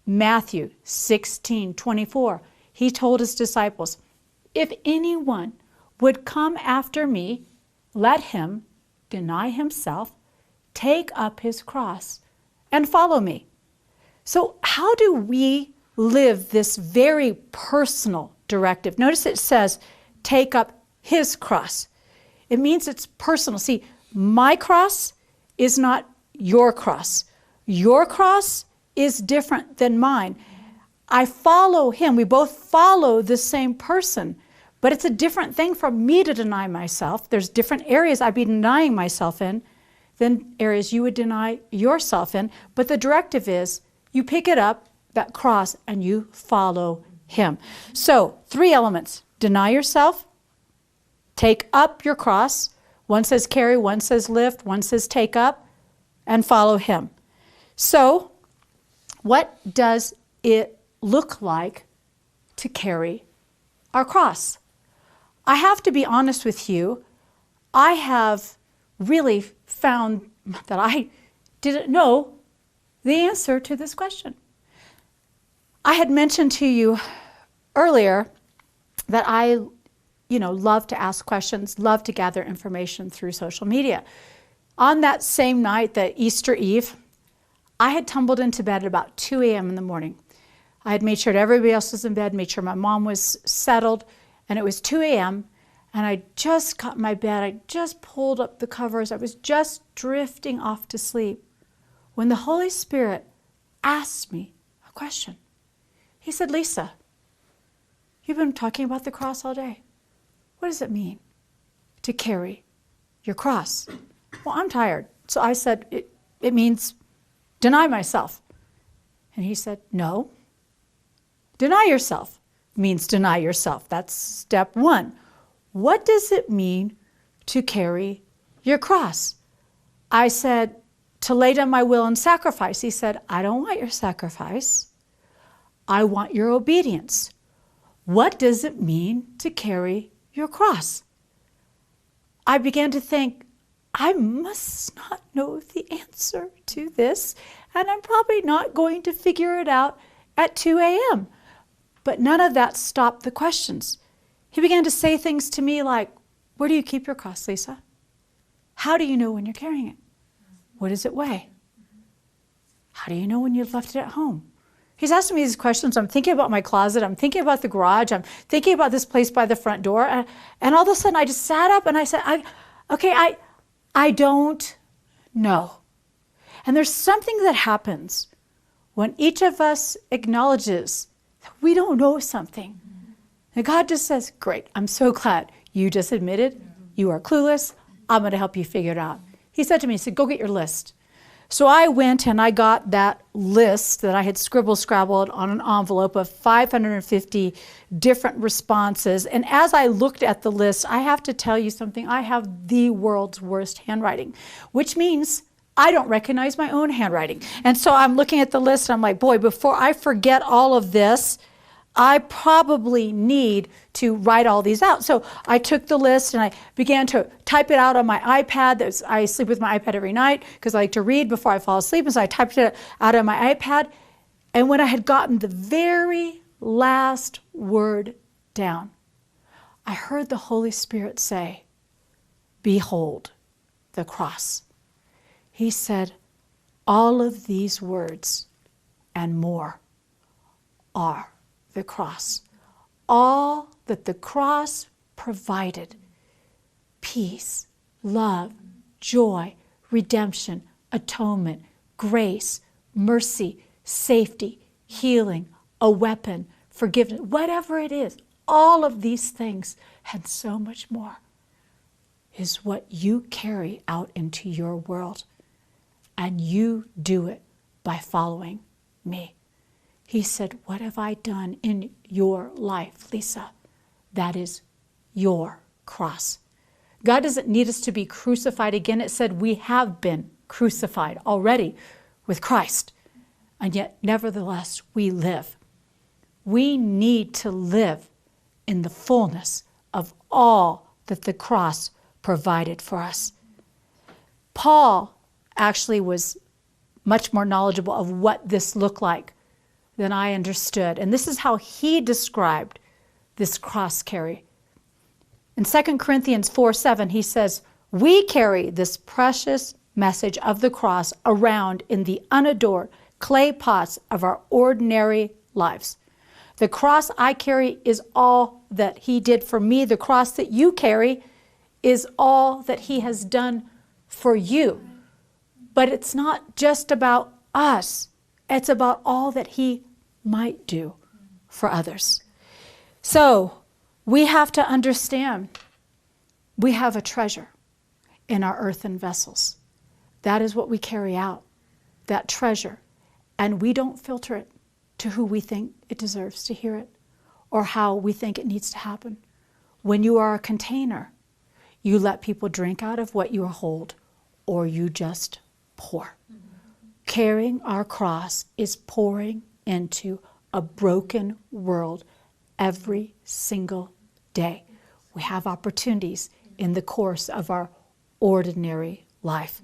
Matthew 16:24, he told his disciples, if anyone would come after me, let him deny himself, take up his cross, and follow me. So how do we live this very personal directive? Notice it says, take up his cross. It means it's personal. See, my cross is not your cross. Your cross is different than mine. I follow him. We both follow the same person, but it's a different thing for me to deny myself. There's different areas I'd be denying myself in than areas you would deny yourself in. But the directive is you pick it up, that cross, and you follow him. So 3 elements: deny yourself, take up your cross. One says carry, one says lift, one says take up, and follow him. So what does it look like to carry our cross? I have to be honest with you. I have really found that I didn't know the answer to this question. I had mentioned to you earlier that I, love to ask questions, love to gather information through social media. On that same night, the Easter Eve, I had tumbled into bed at about 2 a.m. in the morning. I had made sure that everybody else was in bed, made sure my mom was settled, and it was 2 a.m., and I just got in my bed. I just pulled up the covers. I was just drifting off to sleep when the Holy Spirit asked me a question. He said, Lisa, you've been talking about the cross all day. What does it mean to carry your cross? Well, I'm tired. So I said, it means deny myself. And he said, no. Deny yourself means deny yourself. That's step 1. What does it mean to carry your cross? I said, to lay down my will and sacrifice. He said, I don't want your sacrifice. I want your obedience. What does it mean to carry your cross? I began to think, I must not know the answer to this, and I'm probably not going to figure it out at 2 a.m. But none of that stopped the questions. He began to say things to me like, where do you keep your cross, Lisa? How do you know when you're carrying it? What does it weigh? How do you know when you've left it at home? He's asking me these questions. I'm thinking about my closet. I'm thinking about the garage. I'm thinking about this place by the front door. And all of a sudden I just sat up and I said, I don't know. And there's something that happens when each of us acknowledges that we don't know something. And God just says, great, I'm so glad you just admitted you are clueless. I'm going to help you figure it out. He said to me, he said, go get your list. So I went and I got that list that I had scrabbled on an envelope of 550 different responses. And as I looked at the list, I have to tell you something. I have the world's worst handwriting, which means I don't recognize my own handwriting. And so I'm looking at the list and I'm like, boy, before I forget all of this, I probably need to write all these out. So I took the list and I began to type it out on my iPad. I sleep with my iPad every night because I like to read before I fall asleep. And so I typed it out on my iPad. And when I had gotten the very last word down, I heard the Holy Spirit say, behold the cross. He said, all of these words and more are the cross. All that the cross provided: peace, love, joy, redemption, atonement, grace, mercy, safety, healing, a weapon, forgiveness, whatever it is, all of these things and so much more is what you carry out into your world. And you do it by following me. He said, what have I done in your life, Lisa? That is your cross. God doesn't need us to be crucified again. It said we have been crucified already with Christ. And yet, nevertheless, we live. We need to live in the fullness of all that the cross provided for us. Paul actually was much more knowledgeable of what this looked like than I understood. And this is how he described this cross carry. In 2 Corinthians 4:7, he says, we carry this precious message of the cross around in the unadored clay pots of our ordinary lives. The cross I carry is all that he did for me. The cross that you carry is all that he has done for you. But it's not just about us. It's about all that he might do for others. So we have to understand we have a treasure in our earthen vessels. That is what we carry out, that treasure. And we don't filter it to who we think it deserves to hear it or how we think it needs to happen. When you are a container, you let people drink out of what you hold, or you just pour. Carrying our cross is pouring into a broken world every single day. We have opportunities in the course of our ordinary life.